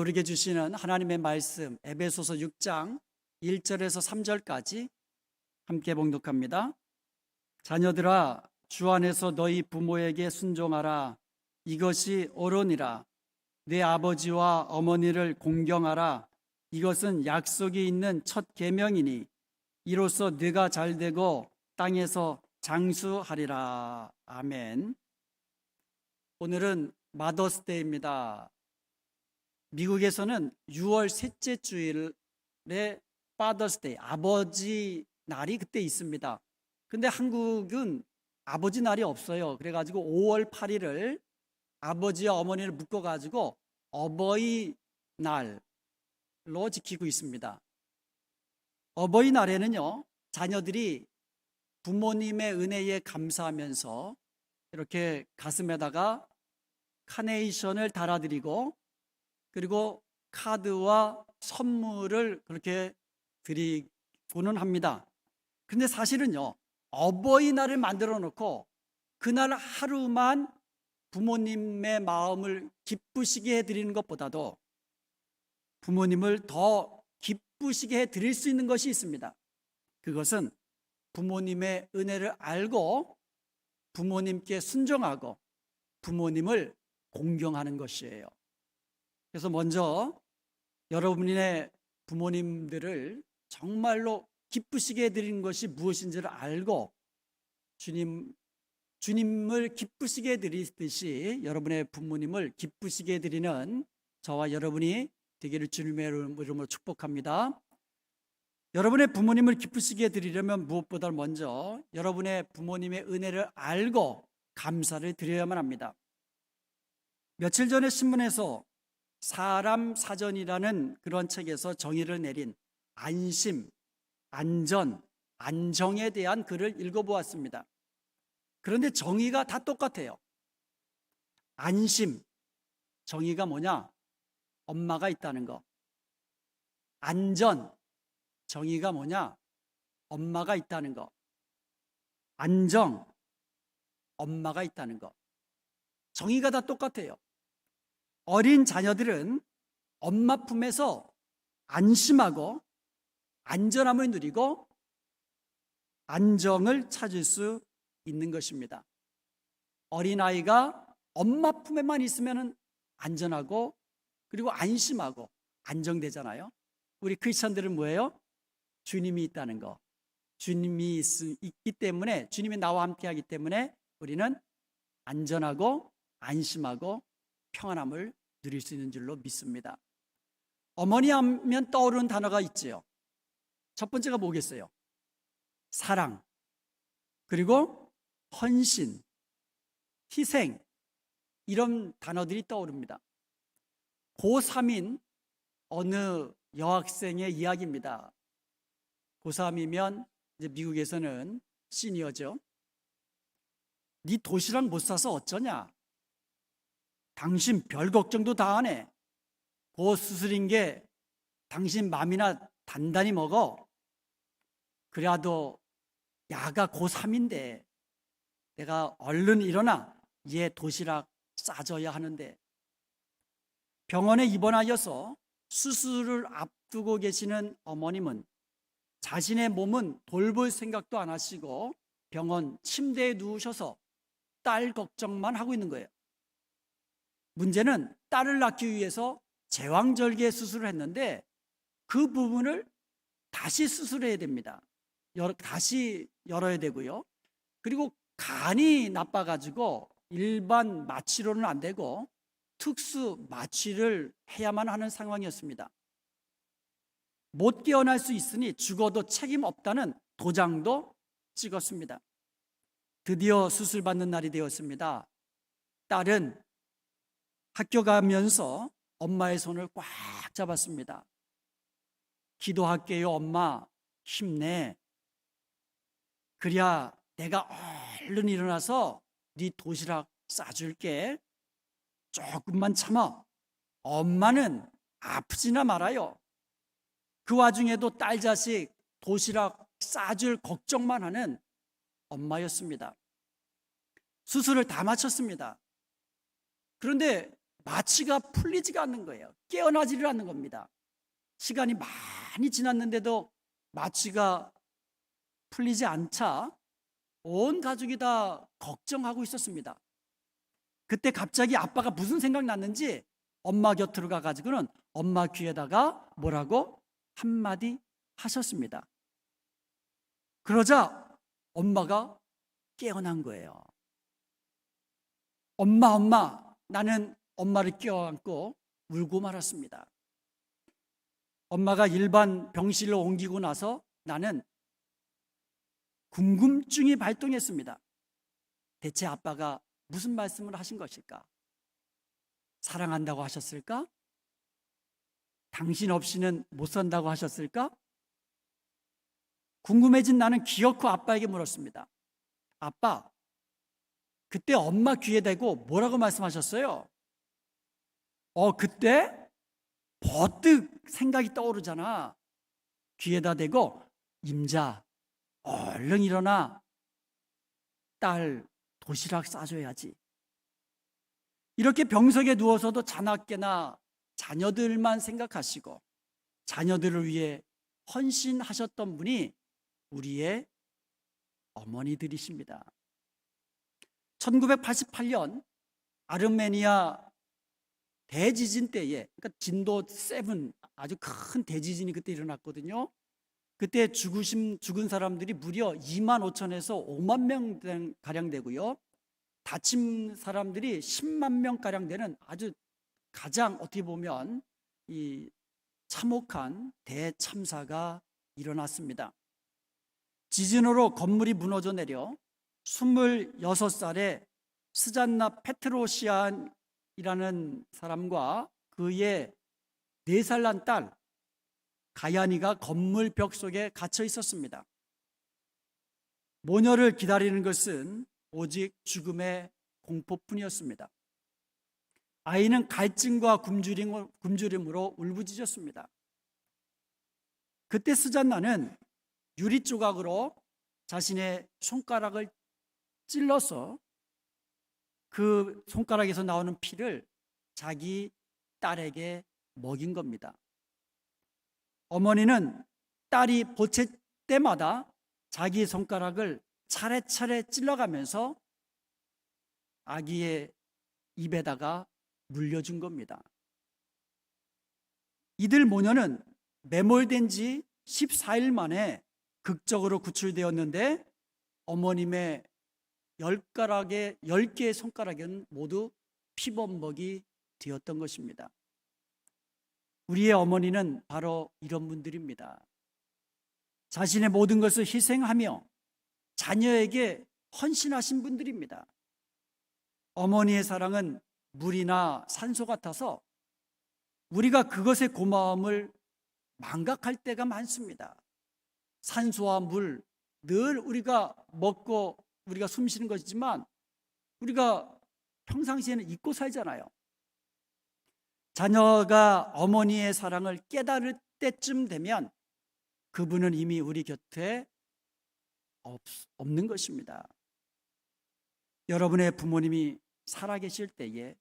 우리에게 주시는 하나님의 말씀 에베소서 6장 1절에서 3절까지 함께 봉독합니다. 자녀들아, 주 안에서 너희 부모에게 순종하라. 이것이 옳으니라. 내 아버지와 어머니를 공경하라. 이것은 약속이 있는 첫 계명이니 이로써 네가 잘되고 땅에서 장수하리라. 아멘. 오늘은 마더스데이입니다. 미국에서는 6월 셋째 주일에 파더스데이, 아버지 날이 그때 있습니다. 근데 한국은 아버지 날이 없어요. 그래가지고 5월 8일을 아버지와 어머니를 묶어가지고 어버이날로 지키고 있습니다. 어버이날에는요, 자녀들이 부모님의 은혜에 감사하면서 이렇게 가슴에다가 카네이션을 달아드리고 그리고 카드와 선물을 그렇게 드리고는 합니다. 근데 사실은요, 어버이날을 만들어 놓고 그날 하루만 부모님의 마음을 기쁘시게 해드리는 것보다도 부모님을 더 기쁘시게 해드릴 수 있는 것이 있습니다. 그것은 부모님의 은혜를 알고 부모님께 순종하고 부모님을 공경하는 것이에요. 그래서 먼저 여러분의 부모님들을 정말로 기쁘시게 해드리는 것이 무엇인지를 알고 주님을 기쁘시게 해드리듯이 여러분의 부모님을 기쁘시게 해드리는 저와 여러분이 되기를 주님의 이름으로 축복합니다. 여러분의 부모님을 기쁘시게 해드리려면 무엇보다 먼저 여러분의 부모님의 은혜를 알고 감사를 드려야만 합니다. 며칠 전에 신문에서 사람 사전이라는 그런 책에서 정의를 내린 안심, 안전, 안정에 대한 글을 읽어보았습니다. 그런데 정의가 다 똑같아요. 안심, 정의가 뭐냐? 엄마가 있다는 거. 안전, 정의가 뭐냐? 엄마가 있다는 거. 안정, 엄마가 있다는 거. 정의가 다 똑같아요. 어린 자녀들은 엄마 품에서 안심하고 안전함을 누리고 안정을 찾을 수 있는 것입니다. 어린아이가 엄마 품에만 있으면 안전하고 그리고 안심하고 안정되잖아요. 우리 크리스천들은 뭐예요? 주님이 있다는 거. 주님이 있기 때문에, 주님이 나와 함께 하기 때문에 우리는 안전하고 안심하고 평안함을 누릴 수 있는 줄로 믿습니다. 어머니 하면 떠오르는 단어가 있지요. 첫 번째가 뭐겠어요? 사랑, 그리고 헌신, 희생, 이런 단어들이 떠오릅니다. 고3인 어느 여학생의 이야기입니다. 고3이면 이제 미국에서는 시니어죠. 네 도시락 못 사서 어쩌냐? 당신 별 걱정도 다 하네. 고 수술인 게 당신 맘이나 단단히 먹어. 그래도 야가 고3인데 내가 얼른 일어나 얘 도시락 싸줘야 하는데. 병원에 입원하여서 수술을 앞두고 계시는 어머님은 자신의 몸은 돌볼 생각도 안 하시고 병원 침대에 누우셔서 딸 걱정만 하고 있는 거예요. 문제는 딸을 낳기 위해서 제왕절개 수술을 했는데 그 부분을 다시 수술해야 됩니다. 다시 열어야 되고요. 그리고 간이 나빠가지고 일반 마취로는 안 되고 특수 마취를 해야만 하는 상황이었습니다. 못 깨어날 수 있으니 죽어도 책임 없다는 도장도 찍었습니다. 드디어 수술받는 날이 되었습니다. 딸은 학교 가면서 엄마의 손을 꽉 잡았습니다. 기도할게요, 엄마. 힘내. 그래야 내가 얼른 일어나서 네 도시락 싸줄게. 조금만 참아. 엄마는 아프지나 말아요. 그 와중에도 딸 자식 도시락 싸줄 걱정만 하는 엄마였습니다. 수술을 다 마쳤습니다. 그런데 마취가 풀리지가 않는 거예요. 깨어나지를 않는 겁니다. 시간이 많이 지났는데도 마취가 풀리지 않자 온 가족이 다 걱정하고 있었습니다. 그때 갑자기 아빠가 무슨 생각 났는지 엄마 곁으로 가가지고는 엄마 귀에다가 뭐라고 한마디 하셨습니다. 그러자 엄마가 깨어난 거예요. 엄마, 나는 엄마를 껴안고 울고 말았습니다. 엄마가 일반 병실로 옮기고 나서 나는 궁금증이 발동했습니다. 대체 아빠가 무슨 말씀을 하신 것일까? 사랑한다고 하셨을까? 당신 없이는 못 산다고 하셨을까? 궁금해진 나는 기어코 아빠에게 물었습니다. 아빠, 그때 엄마 귀에 대고 뭐라고 말씀하셨어요? 그때 버뜩 생각이 떠오르잖아. 귀에다 대고 임자, 얼른 일어나. 딸 도시락 싸줘야지. 이렇게 병석에 누워서도 자나깨나 자녀들만 생각하시고 자녀들을 위해 헌신하셨던 분이 우리의 어머니들이십니다. 1988년 아르메니아 대지진 때에, 그러니까 진도 7 아주 큰 대지진이 그때 일어났거든요. 그때 죽은 사람들이 무려 2만 5천에서 5만 명 가량 되고요. 다친 사람들이 10만 명 가량 되는 아주 가장 어떻게 보면 이 참혹한 대참사가 일어났습니다. 지진으로 건물이 무너져 내려 26살의 스잔나 페트로시안이라는 사람과 그의 4살 난 딸 가야니가 건물 벽 속에 갇혀 있었습니다. 모녀를 기다리는 것은 오직 죽음의 공포뿐이었습니다. 아이는 갈증과 굶주림으로 울부짖었습니다. 그때 스잔나는 유리 조각으로 자신의 손가락을 찔러서 그 손가락에서 나오는 피를 자기 딸에게 먹인 겁니다. 어머니는 딸이 보채 때마다 자기 손가락을 차례차례 찔러가면서 아기의 입에다가 물려준 겁니다. 이들 모녀는 매몰된 지 14일 만에 극적으로 구출되었는데 어머님의 10개의 손가락은 모두 피범벅이 되었던 것입니다. 우리의 어머니는 바로 이런 분들입니다. 자신의 모든 것을 희생하며 자녀에게 헌신하신 분들입니다. 어머니의 사랑은 물이나 산소 같아서 우리가 그것의 고마움을 망각할 때가 많습니다. 산소와 물, 늘 우리가 먹고 우리가 숨 쉬는 것이지만 우리가 평상시에는 잊고 살잖아요. 자녀가 어머니의 사랑을 깨달을 때쯤 되면 그분은 이미 우리 곁에 없는 것입니다. 여러분의 부모님이 살아계실 때에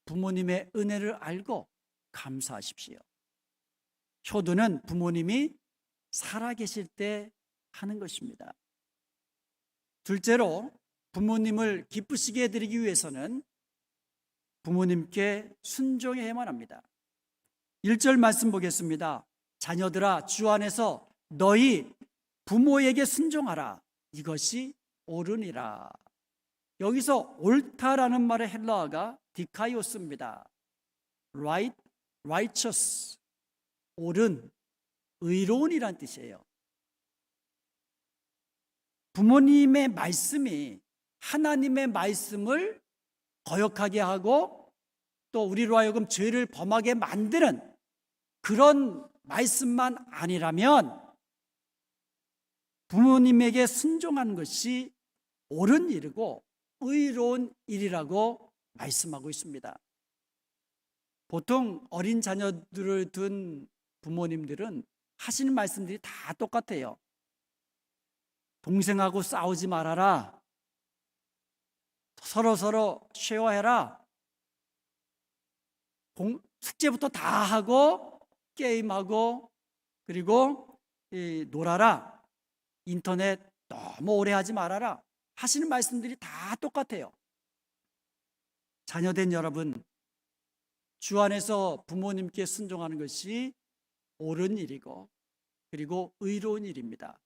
부모님의 은혜를 알고 감사하십시오. 효도는 부모님이 살아계실 때 하는 것입니다. 둘째로 부모님을 기쁘시게 해드리기 위해서는 부모님께 순종해야만 합니다. 1절 말씀 보겠습니다. 자녀들아 주 안에서 너희 부모에게 순종하라. 이것이 옳으니라. 여기서 옳다라는 말의 헬라어가 디카이오스입니다. Right, righteous, 옳은, 의로운이란 뜻이에요. 부모님의 말씀이 하나님의 말씀을 거역하게 하고 또 우리로 하여금 죄를 범하게 만드는 그런 말씀만 아니라면 부모님에게 순종하는 것이 옳은 일이고 의로운 일이라고 말씀하고 있습니다. 보통 어린 자녀들을 둔 부모님들은 하시는 말씀들이 다 똑같아요. 동생하고 싸우지 말아라. 서로 쉐어해라. 숙제부터 다 하고 게임하고 그리고 놀아라, 인터넷 너무 오래 하지 말아라 하시는 말씀들이 다 똑같아요. 자녀된 여러분, 주 안에서 부모님께 순종하는 것이 옳은 일이고 그리고 의로운 일입니다.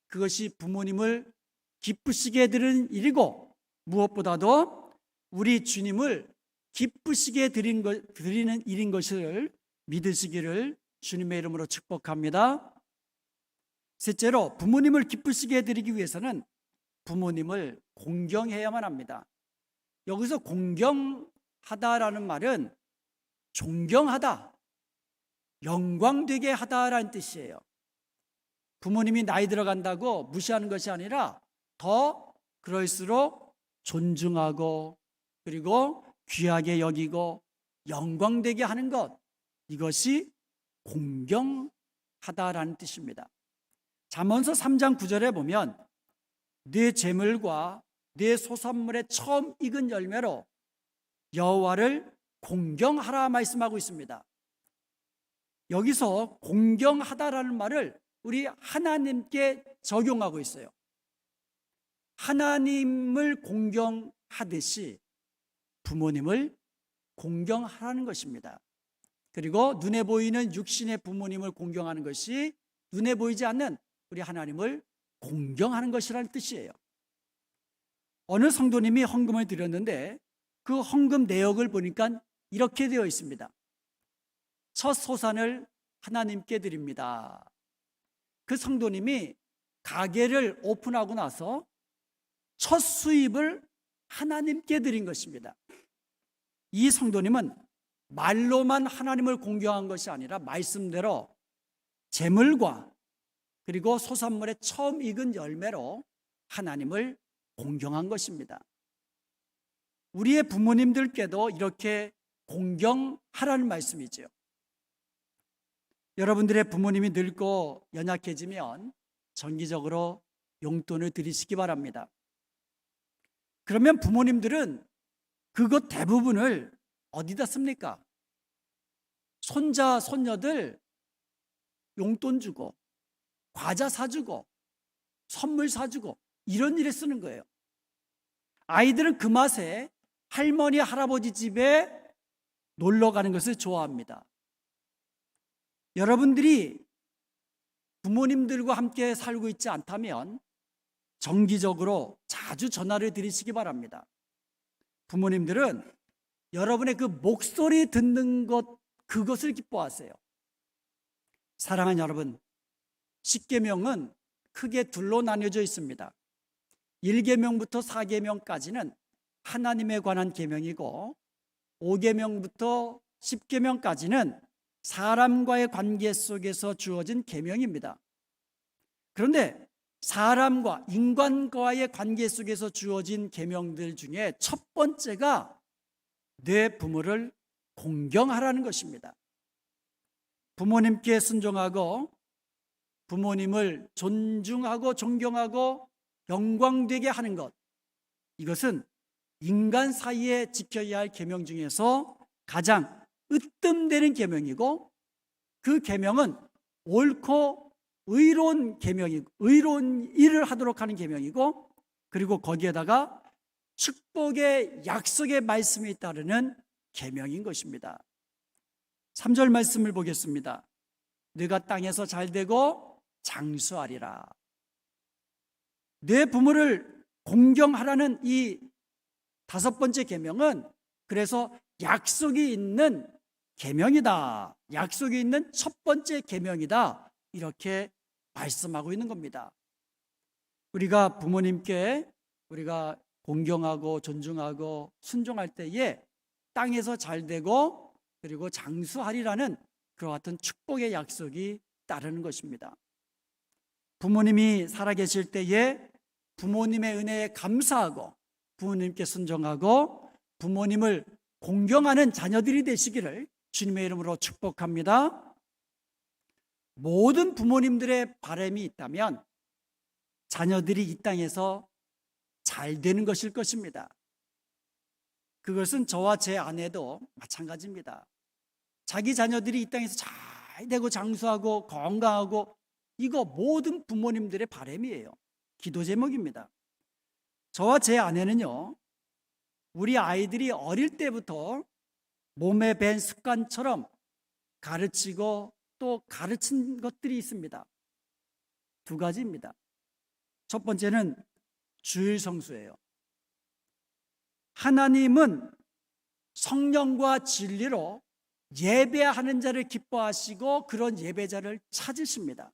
그것이 부모님을 기쁘시게 드리는 일이고 무엇보다도 우리 주님을 기쁘시게 드리는 일인 것을 믿으시기를 주님의 이름으로 축복합니다. 셋째로, 부모님을 기쁘시게 드리기 위해서는 부모님을 공경해야만 합니다. 여기서 공경하다라는 말은 존경하다, 영광되게 하다라는 뜻이에요. 부모님이 나이 들어간다고 무시하는 것이 아니라 더 그럴수록 존중하고 그리고 귀하게 여기고 영광되게 하는 것, 이것이 공경하다라는 뜻입니다. 잠언서 3장 9절에 보면 네 재물과 네 소산물의 처음 익은 열매로 여호와를 공경하라 말씀하고 있습니다. 여기서 공경하다라는 말을 우리 하나님께 적용하고 있어요. 하나님을 공경하듯이 부모님을 공경하라는 것입니다. 그리고 눈에 보이는 육신의 부모님을 공경하는 것이 눈에 보이지 않는 우리 하나님을 공경하는 것이라는 뜻이에요. 어느 성도님이 헌금을 드렸는데 그 헌금 내역을 보니까 이렇게 되어 있습니다. 첫 소산을 하나님께 드립니다. 그 성도님이 가게를 오픈하고 나서 첫 수입을 하나님께 드린 것입니다. 이 성도님은 말로만 하나님을 공경한 것이 아니라 말씀대로 재물과 그리고 소산물의 처음 익은 열매로 하나님을 공경한 것입니다. 우리의 부모님들께도 이렇게 공경하라는 말씀이죠. 여러분들의 부모님이 늙고 연약해지면 정기적으로 용돈을 드리시기 바랍니다. 그러면 부모님들은 그것 대부분을 어디다 씁니까? 손자, 손녀들 용돈 주고 과자 사주고 선물 사주고 이런 일에 쓰는 거예요. 아이들은 그 맛에 할머니, 할아버지 집에 놀러 가는 것을 좋아합니다. 여러분들이 부모님들과 함께 살고 있지 않다면 정기적으로 자주 전화를 드리시기 바랍니다. 부모님들은 여러분의 그 목소리 듣는 것, 그것을 기뻐하세요. 사랑하는 여러분, 10계명은 크게 둘로 나뉘어져 있습니다. 1계명부터 4계명까지는 하나님에 관한 계명이고 5계명부터 10계명까지는 사람과의 관계 속에서 주어진 계명입니다. 그런데 사람과 인간과의 관계 속에서 주어진 계명들 중에 첫 번째가 내 부모를 공경하라는 것입니다. 부모님께 순종하고 부모님을 존중하고 존경하고 영광되게 하는 것, 이것은 인간 사이에 지켜야 할 계명 중에서 가장 으뜸되는 계명이고 그 계명은 옳고 의로운 계명이고 의로운 일을 하도록 하는 계명이고 그리고 거기에다가 축복의 약속의 말씀이 따르는 계명인 것입니다. 3절 말씀을 보겠습니다. 네가 땅에서 잘되고 장수하리라. 내 부모를 공경하라는 이 5번째 계명은 그래서 약속이 있는 계명이다. 약속이 있는 첫 번째 계명이다. 이렇게 말씀하고 있는 겁니다. 우리가 부모님께 우리가 공경하고 존중하고 순종할 때에 땅에서 잘되고 그리고 장수하리라는 그와 같은 축복의 약속이 따르는 것입니다. 부모님이 살아계실 때에 부모님의 은혜에 감사하고 부모님께 순종하고 부모님을 공경하는 자녀들이 되시기를 주님의 이름으로 축복합니다. 모든 부모님들의 바람이 있다면 자녀들이 이 땅에서 잘 되는 것일 것입니다. 그것은 저와 제 아내도 마찬가지입니다. 자기 자녀들이 이 땅에서 잘 되고 장수하고 건강하고, 이거 모든 부모님들의 바람이에요. 기도 제목입니다. 저와 제 아내는요, 우리 아이들이 어릴 때부터 몸에 밴 습관처럼 가르치고 또 가르친 것들이 있습니다. 두 가지입니다. 첫 번째는 주일 성수예요. 하나님은 성령과 진리로 예배하는 자를 기뻐하시고 그런 예배자를 찾으십니다.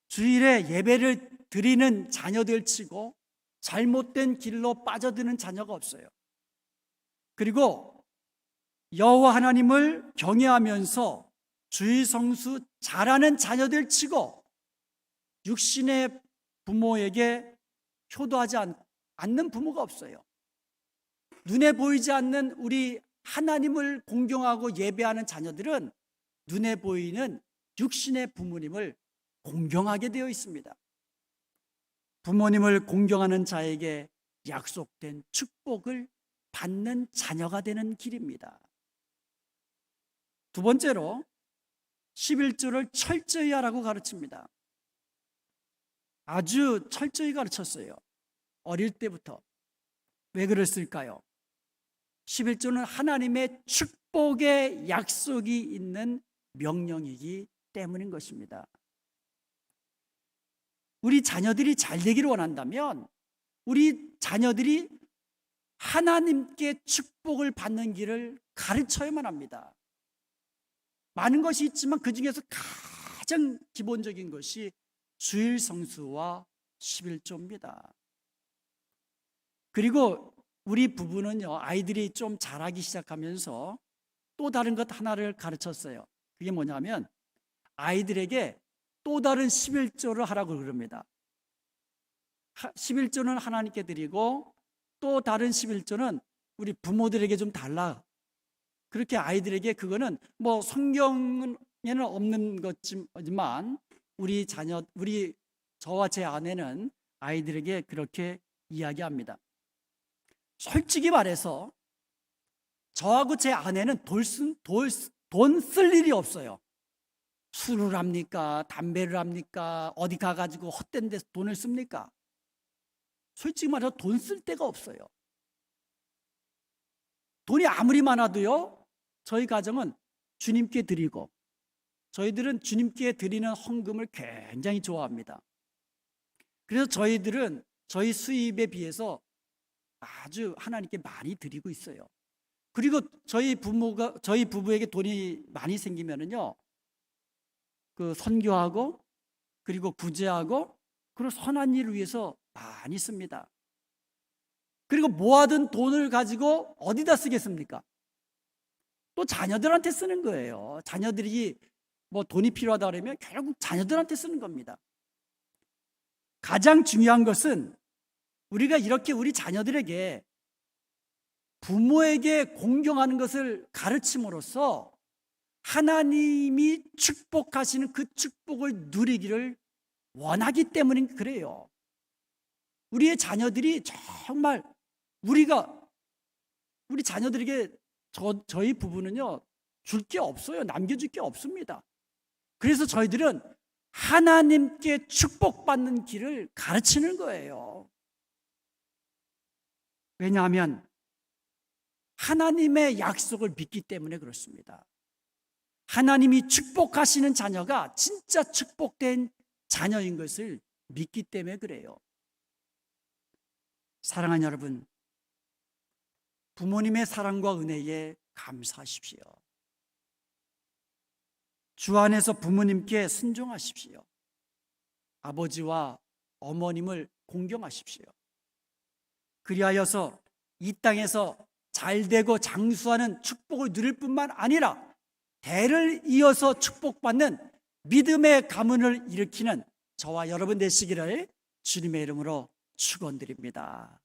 주일에 예배를 드리는 자녀들 치고 잘못된 길로 빠져드는 자녀가 없어요. 그리고 여호와 하나님을 경외하면서 주일 성수 잘하는 자녀들 치고 육신의 부모에게 효도하지 않는 부모가 없어요. 눈에 보이지 않는 우리 하나님을 공경하고 예배하는 자녀들은 눈에 보이는 육신의 부모님을 공경하게 되어 있습니다. 부모님을 공경하는 자에게 약속된 축복을 받는 자녀가 되는 길입니다. 두 번째로 11조를 철저히 하라고 가르칩니다. 아주 철저히 가르쳤어요. 어릴 때부터. 왜 그랬을까요? 11조는 하나님의 축복의 약속이 있는 명령이기 때문인 것입니다. 우리 자녀들이 잘 되기를 원한다면 우리 자녀들이 하나님께 축복을 받는 길을 가르쳐야만 합니다. 많은 것이 있지만 그 중에서 가장 기본적인 것이 주일 성수와 11조입니다. 그리고 우리 부부는요, 아이들이 좀 자라기 시작하면서 또 다른 것 하나를 가르쳤어요. 그게 뭐냐면 아이들에게 또 다른 11조를 하라고 그럽니다. 11조는 하나님께 드리고 또 다른 11조는 우리 부모들에게 좀 달라. 그렇게 아이들에게, 그거는 뭐 성경에는 없는 것이지만 우리 저와 제 아내는 아이들에게 그렇게 이야기합니다. 솔직히 말해서 저하고 제 아내는 돈 쓸 일이 없어요. 술을 합니까? 담배를 합니까? 어디 가가지고 헛된 데서 돈을 씁니까? 솔직히 말해서 돈 쓸 데가 없어요. 돈이 아무리 많아도요, 저희 가정은 주님께 드리고, 저희들은 주님께 드리는 헌금을 굉장히 좋아합니다. 그래서 저희들은 저희 수입에 비해서 아주 하나님께 많이 드리고 있어요. 그리고 저희 부부에게 돈이 많이 생기면은요, 그 선교하고 그리고 구제하고 그리고 선한 일을 위해서 많이 씁니다. 그리고 모아둔 돈을 가지고 어디다 쓰겠습니까? 또 자녀들한테 쓰는 거예요. 자녀들이 뭐 돈이 필요하다 그러면 결국 자녀들한테 쓰는 겁니다. 가장 중요한 것은 우리가 이렇게 우리 자녀들에게 부모에게 공경하는 것을 가르침으로써 하나님이 축복하시는 그 축복을 누리기를 원하기 때문에 그래요. 우리의 자녀들이 정말 우리 자녀들에게 저희 부부는요, 줄 게 없어요. 남겨줄 게 없습니다. 그래서 저희들은 하나님께 축복받는 길을 가르치는 거예요. 왜냐하면 하나님의 약속을 믿기 때문에 그렇습니다. 하나님이 축복하시는 자녀가 진짜 축복된 자녀인 것을 믿기 때문에 그래요. 사랑하는 여러분, 부모님의 사랑과 은혜에 감사하십시오. 주 안에서 부모님께 순종하십시오. 아버지와 어머님을 공경하십시오. 그리하여서 이 땅에서 잘되고 장수하는 축복을 누릴 뿐만 아니라 대를 이어서 축복받는 믿음의 가문을 일으키는 저와 여러분 되시기를 주님의 이름으로 축원드립니다.